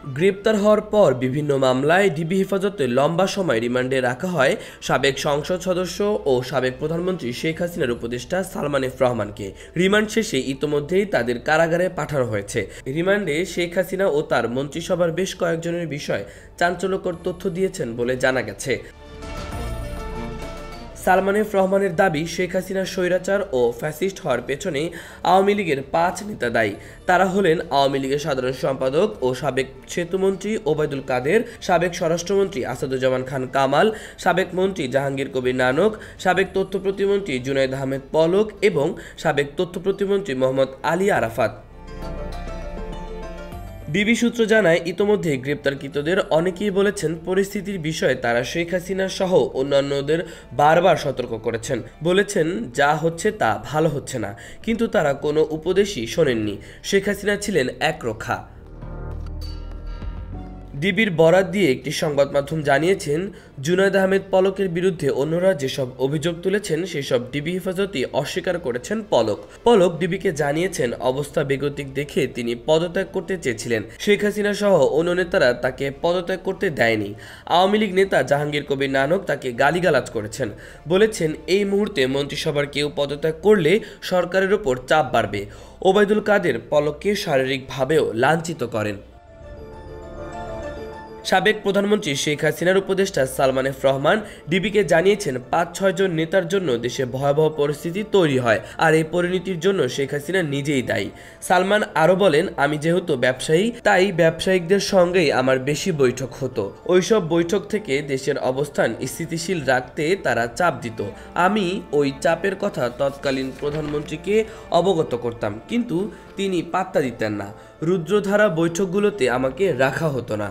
গ্রেপ্তার হওয়ার পর বিভিন্ন মামলায় ডিবি হেফাজতে লম্বা সময় রিমান্ডে রাখা হয় সাবেক সংসদ সদস্য ও সাবেক প্রধানমন্ত্রী শেখ হাসিনার উপদেষ্টা সালমান এফ রহমানকে। রিমান্ড শেষে ইতোমধ্যেই তাদের কারাগারে পাঠানো হয়েছে। রিমান্ডে শেখ হাসিনা ও তার মন্ত্রিসভার বেশ কয়েকজনের বিষয় চাঞ্চল্যকর তথ্য দিয়েছেন বলে জানা গেছে। সালমান এফ রহমানের দাবি, শেখ হাসিনার স্বৈরাচার ও ফ্যাসিস্ট হওয়ার পেছনে আওয়ামী লীগের 5 নেতা দায়ী। তারা হলেন আওয়ামী লীগের সাধারণ সম্পাদক ও সাবেক সেতুমন্ত্রী ওবায়দুল কাদের, সাবেক স্বরাষ্ট্রমন্ত্রী আসাদুজ্জামান খান কামাল, সাবেক মন্ত্রী জাহাঙ্গীর কবির নানক, সাবেক তথ্য প্রতিমন্ত্রী জুনায়েদ আহমেদ পলক এবং সাবেক তথ্য প্রতিমন্ত্রী মোহাম্মদ আলী আরাফাত। ডিবি সূত্র জানায়, ইতোমধ্যে গ্রেপ্তারকৃতদের অনেকেই বলেছেন পরিস্থিতির বিষয়ে তারা শেখ হাসিনা সহ অন্যান্যদের বারবার সতর্ক করেছেন। বলেছেন যা হচ্ছে তা ভালো হচ্ছে না, কিন্তু তারা কোনো উপদেশই শোনেননি। শেখ হাসিনা ছিলেন একরোখা। ডিবির বরাত দিয়ে একটি সংবাদ মাধ্যম জানিয়েছেন, জুনায়েদ আহমেদ পলকের বিরুদ্ধে অন্যরা যেসব অভিযোগ তুলেছেন সেসব ডিবি হেফাজতই অস্বীকার করেছেন পলক ডিবিকে জানিয়েছেন অবস্থা বেগতিক দেখে তিনি পদত্যাগ করতে চেয়েছিলেন। শেখ হাসিনা সহ অন্য নেতারা তাকে পদত্যাগ করতে দেয়নি। আওয়ামী লীগ নেতা জাহাঙ্গীর কবির নানক তাকে গালিগালাজ করেছেন। বলেছেন এই মুহূর্তে মন্ত্রিসভার কেউ পদত্যাগ করলে সরকারের ওপর চাপ বাড়বে। ওবায়দুল কাদের পলককে শারীরিকভাবেও লাঞ্ছিত করেন। সাবেক প্রধানমন্ত্রী শেখ হাসিনার উপদেষ্টা সালমান এফ রহমান ডিবিকে জানিয়েছেন 5-6 জন নেতার জন্য দেশে ভয়াবহ পরিস্থিতি তৈরি হয়, আর এই পরিণতির জন্য শেখ হাসিনা নিজেই দায়ী। সালমান আরও বলেন, আমি যেহেতু ব্যবসায়ী, তাই ব্যবসায়িকদের সঙ্গেই আমার বেশি বৈঠক হতো। ওইসব বৈঠক থেকে দেশের অবস্থান স্থিতিশীল রাখতে তারা চাপ দিত। আমি ওই চাপের কথা তৎকালীন প্রধানমন্ত্রীকে অবগত করতাম, কিন্তু তিনি পাত্তা দিতেন না। রুদ্রধারা বৈঠকগুলোতে আমাকে রাখা হতো না।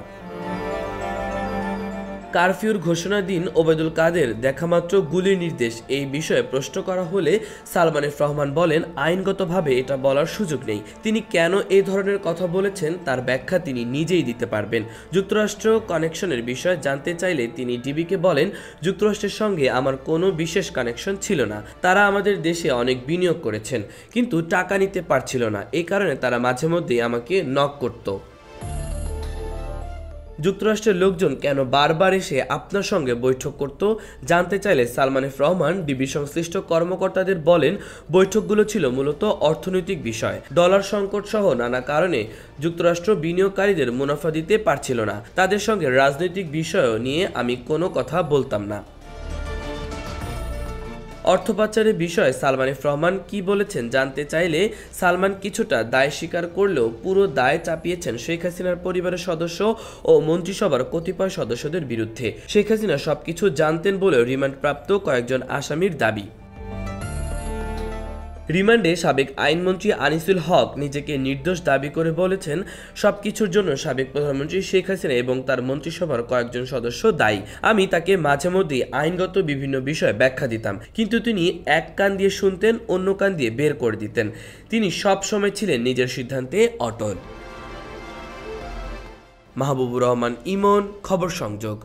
কারফিউর ঘোষণা দিন ওবায়দুল কাদের দেখামাত্র গুলির নির্দেশ, এই বিষয়ে প্রশ্ন করা হলে সালমান এফ রহমান বলেন, আইনগতভাবে এটা বলার সুযোগ নেই। তিনি কেন এই ধরনের কথা বলেছেন তার ব্যাখ্যা তিনি নিজেই দিতে পারবেন। যুক্তরাষ্ট্র কানেকশনের বিষয়ে জানতে চাইলে তিনি ডিবিকে বলেন, যুক্তরাষ্ট্রের সঙ্গে আমার কোনো বিশেষ কানেকশন ছিল না। তারা আমাদের দেশে অনেক বিনিয়োগ করেছেন, কিন্তু টাকা নিতে পারছিল না। এই কারণে তারা মাঝে মধ্যেই আমাকে নক করত। যুক্তরাষ্ট্রের লোকজন কেন বারবার এসে আপনার সঙ্গে বৈঠক করত জানতে চাইলে সালমান এফ রহমান ডিবি সংশ্লিষ্ট কর্মকর্তাদের বলেন, বৈঠকগুলো ছিল মূলত অর্থনৈতিক বিষয়। ডলার সংকট সহ নানা কারণে যুক্তরাষ্ট্র বিনিয়োগকারীদের মুনাফা দিতে পারছিল না। তাদের সঙ্গে রাজনৈতিক বিষয় নিয়ে আমি কোনো কথা বলতাম না। অর্থ পাচারের বিষয়ে সালমান এফ রহমান কি বলেছেন জানতে চাইলে সালমান কিছুটা দায় স্বীকার করলেও পুরো দায় চাপিয়েছেন শেখ হাসিনার পরিবারের সদস্য ও মন্ত্রিসভার কতিপয় সদস্যদের বিরুদ্ধে। শেখ হাসিনা সবকিছু জানতেন বলেও রিমান্ডপ্রাপ্ত কয়েকজন আসামির দাবি। রিমান্ডে সাবেক আইনমন্ত্রী আনিসুল হক নিজেকে নির্দোষ দাবি করে বলেছেন, সবকিছুর জন্য সাবেক প্রধানমন্ত্রী শেখ হাসিনা এবং তার মন্ত্রিসভার কয়েকজন সদস্য দায়ী। আমি তাকে মাঝে মধ্যেই আইনগত বিভিন্ন বিষয়ে ব্যাখ্যা দিতাম, কিন্তু তিনি এক কান দিয়ে শুনতেন, অন্য কান দিয়ে বের করে দিতেন। তিনি সব সময় ছিলেন নিজের সিদ্ধান্তে অটল। মাহবুবুর রহমান ইমন, খবর সংযোগ।